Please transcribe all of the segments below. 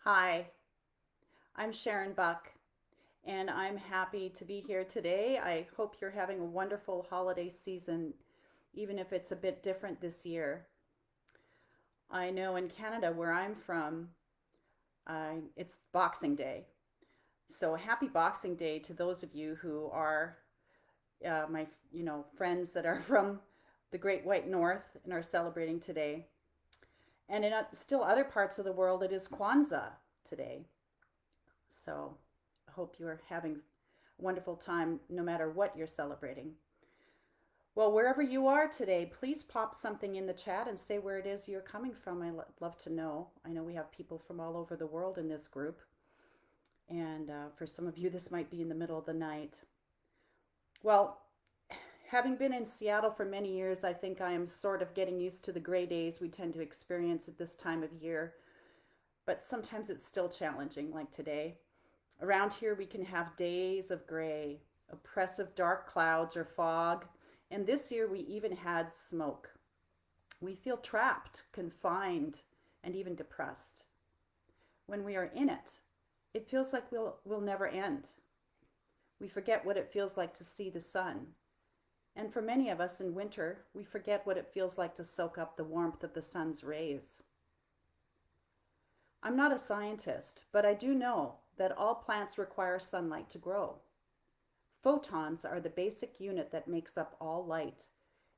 Hi, I'm Sharon Buck, and I'm happy to be here today. I hope you're having a wonderful holiday season, even if it's a bit different this year. I know in Canada, where I'm from, it's Boxing Day. So happy Boxing Day to those of you who are my, friends that are from the Great White North and are celebrating today. And in still other parts of the world, it is Kwanzaa today. So I hope you're having a wonderful time no matter what you're celebrating. Well, wherever you are today, please pop something in the chat and say where it is you're coming from. I'd love to know. I know we have people from all over the world in this group. And for some of you, this might be in the middle of the night. Well, having been in Seattle for many years, I think I am sort of getting used to the gray days we tend to experience at this time of year. But sometimes it's still challenging, like today. Around here, we can have days of gray, oppressive dark clouds or fog, and this year we even had smoke. We feel trapped, confined, and even depressed. When we are in it, it feels like we'll never end. We forget what it feels like to see the sun. And for many of us in winter, we forget what it feels like to soak up the warmth of the sun's rays. I'm not a scientist, but I do know that all plants require sunlight to grow. Photons are the basic unit that makes up all light.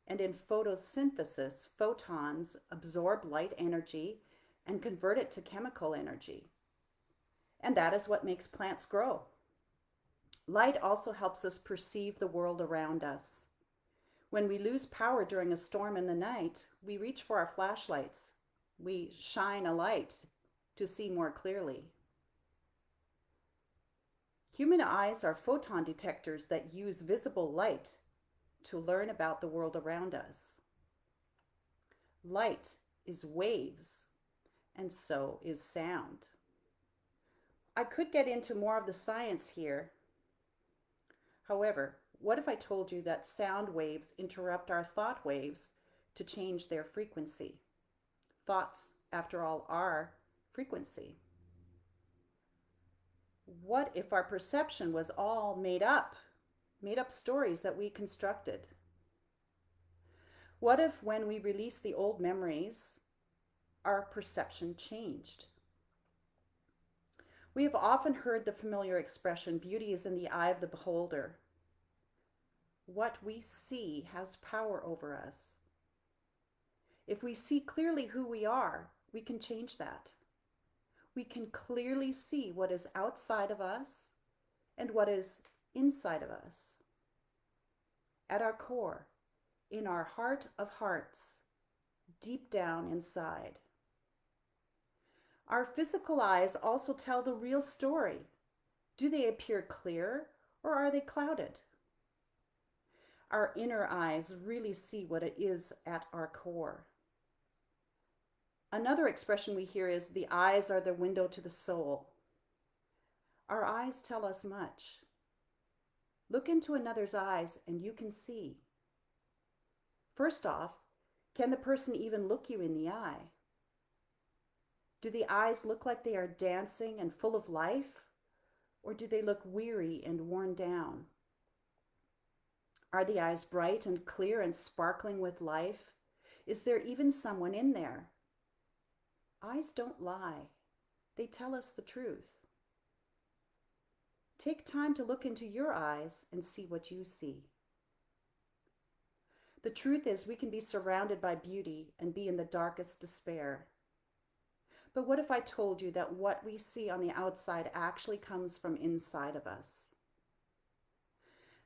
And in photosynthesis, photons absorb light energy and convert it to chemical energy. And that is what makes plants grow. Light also helps us perceive the world around us. When we lose power during a storm in the night, we reach for our flashlights. We shine a light to see more clearly. Human eyes are photon detectors that use visible light to learn about the world around us. Light is waves, and so is sound. I could get into more of the science here. However, what if I told you that sound waves interrupt our thought waves to change their frequency? Thoughts, after all, are frequency. What if our perception was all made up stories that we constructed? What if, when we release the old memories, our perception changed? We have often heard the familiar expression, beauty is in the eye of the beholder. What we see has power over us. If we see clearly who we are, we can change that. We can clearly see what is outside of us and what is inside of us. At our core, in our heart of hearts, deep down inside. Our physical eyes also tell the real story. Do they appear clear or are they clouded? Our inner eyes really see what it is at our core. Another expression we hear is the eyes are the window to the soul. Our eyes tell us much. Look into another's eyes and you can see. First off, can the person even look you in the eye? Do the eyes look like they are dancing and full of life? Or do they look weary and worn down? Are the eyes bright and clear and sparkling with life? Is there even someone in there? Eyes don't lie. They tell us the truth. Take time to look into your eyes and see what you see. The truth is, we can be surrounded by beauty and be in the darkest despair. But what if I told you that what we see on the outside actually comes from inside of us?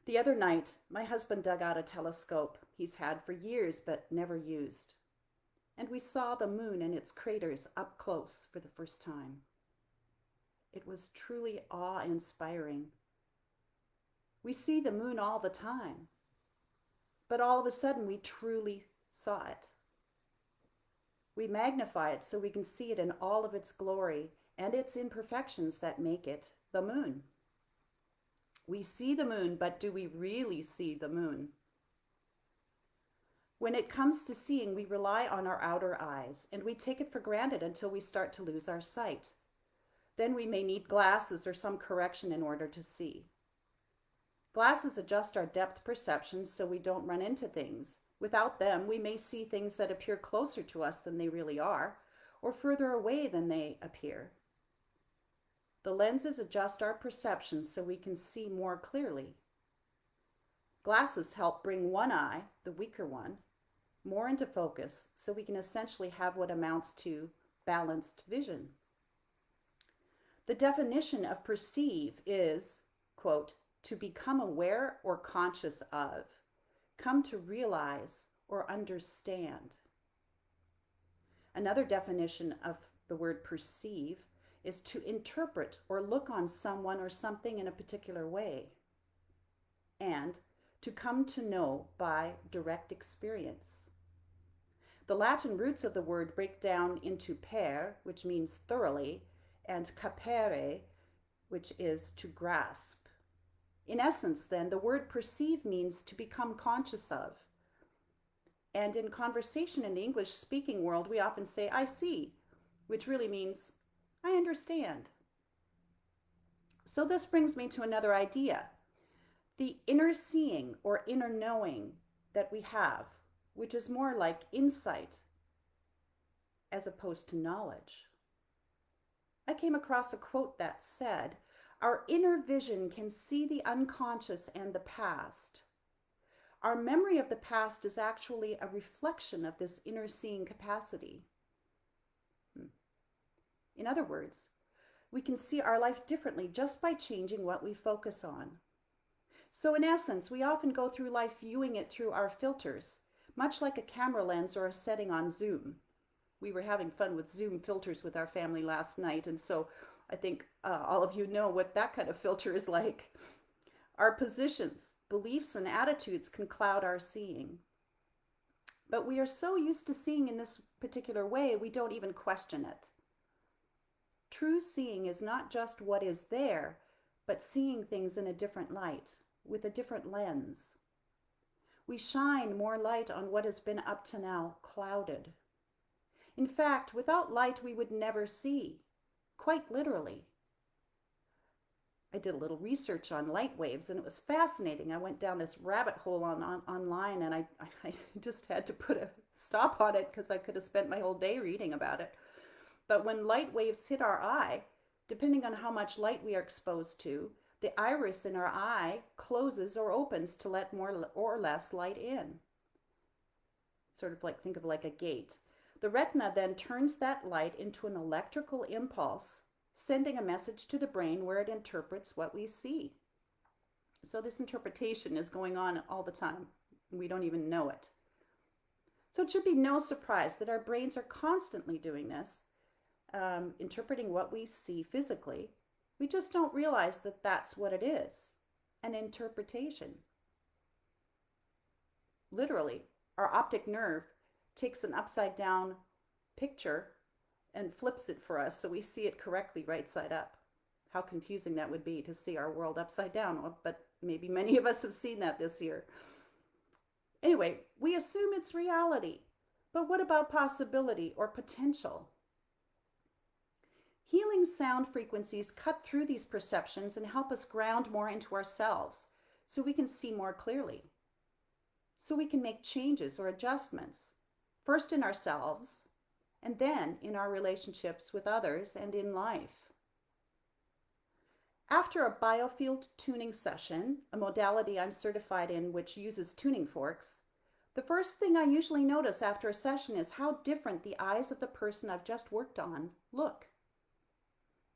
The other night, my husband dug out a telescope he's had for years but never used, and we saw the moon and its craters up close for the first time. It was truly awe-inspiring. We see the moon all the time, but all of a sudden we truly saw it. We magnify it so we can see it in all of its glory and its imperfections that make it the moon. We see the moon, but do we really see the moon? When it comes to seeing, we rely on our outer eyes, and we take it for granted until we start to lose our sight. Then we may need glasses or some correction in order to see. Glasses adjust our depth perception so we don't run into things. Without them, we may see things that appear closer to us than they really are, or further away than they appear. The lenses adjust our perception so we can see more clearly. Glasses help bring one eye, the weaker one, more into focus so we can essentially have what amounts to balanced vision. The definition of perceive is, quote, to become aware or conscious of, come to realize or understand. Another definition of the word perceive is to interpret or look on someone or something in a particular way, and to come to know by direct experience. The Latin roots of the word break down into per, which means thoroughly, and capere, which is to grasp. In essence, then, the word perceive means to become conscious of. And in conversation in the English-speaking world, we often say, I see, which really means, I understand. So this brings me to another idea. The inner seeing or inner knowing that we have, which is more like insight as opposed to knowledge. I came across a quote that said, our inner vision can see the unconscious and the past. Our memory of the past is actually a reflection of this inner seeing capacity. In other words, we can see our life differently just by changing what we focus on. So in essence, we often go through life viewing it through our filters, much like a camera lens or a setting on Zoom. We were having fun with Zoom filters with our family last night, and so I think all of you know what that kind of filter is like. Our positions, beliefs, and attitudes can cloud our seeing. But we are so used to seeing in this particular way, we don't even question it. True seeing is not just what is there, but seeing things in a different light, with a different lens. We shine more light on what has been up to now clouded. In fact, without light, we would never see, quite literally. I did a little research on light waves, and it was fascinating. I went down this rabbit hole online, and I just had to put a stop on it because I could have spent my whole day reading about it. But when light waves hit our eye, depending on how much light we are exposed to, the iris in our eye closes or opens to let more or less light in. Sort of like, think of like a gate. The retina then turns that light into an electrical impulse, sending a message to the brain where it interprets what we see. So this interpretation is going on all the time. We don't even know it. So it should be no surprise that our brains are constantly doing this, interpreting what we see physically. We just don't realize that that's what it is, an interpretation. Literally, our optic nerve takes an upside down picture and flips it for us so we see it correctly right side up. How confusing that would be to see our world upside down, but maybe many of us have seen that this year. Anyway, we assume it's reality, but what about possibility or potential? Healing sound frequencies cut through these perceptions and help us ground more into ourselves so we can see more clearly, so we can make changes or adjustments, first in ourselves, and then in our relationships with others and in life. After a biofield tuning session, a modality I'm certified in which uses tuning forks, the first thing I usually notice after a session is how different the eyes of the person I've just worked on look.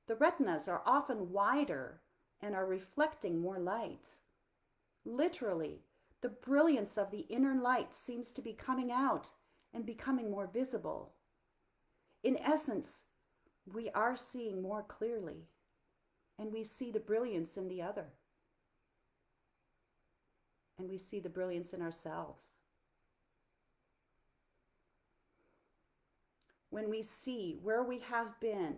The retinas are often wider and are reflecting more light. Literally, the brilliance of the inner light seems to be coming out and becoming more visible. In essence, we are seeing more clearly, and we see the brilliance in the other. And we see the brilliance in ourselves. When we see where we have been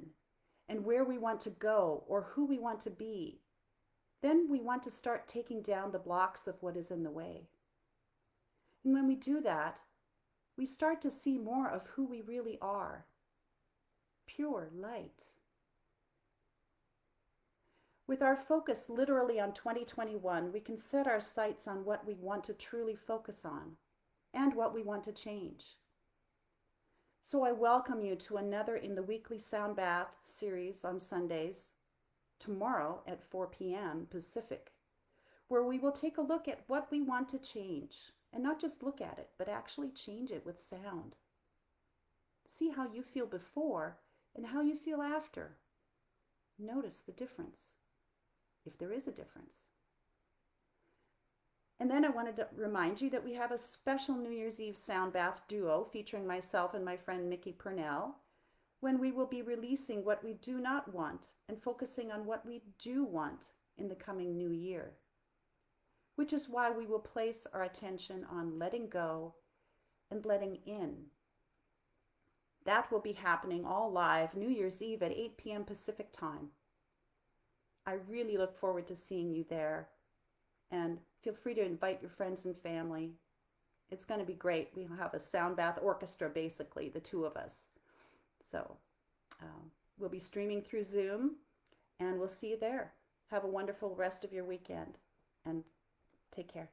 and where we want to go or who we want to be, then we want to start taking down the blocks of what is in the way. And when we do that, we start to see more of who we really are. Pure light. With our focus literally on 2021, we can set our sights on what we want to truly focus on and what we want to change. So I welcome you to another in the weekly sound bath series on Sundays, tomorrow at 4 p.m. Pacific, where we will take a look at what we want to change, and not just look at it, but actually change it with sound. See how you feel before and how you feel after. Notice the difference, if there is a difference. And then I wanted to remind you that we have a special New Year's Eve sound bath duo featuring myself and my friend Mickey Purnell, when we will be releasing what we do not want and focusing on what we do want in the coming new year. Which is why we will place our attention on letting go and letting in. That will be happening all live New Year's Eve at 8 p.m. Pacific time. I really look forward to seeing you there, and feel free to invite your friends and family. It's going to be great. We'll have a sound bath orchestra, basically, the two of us. So we'll be streaming through Zoom, and we'll see you there. Have a wonderful rest of your weekend, and take care.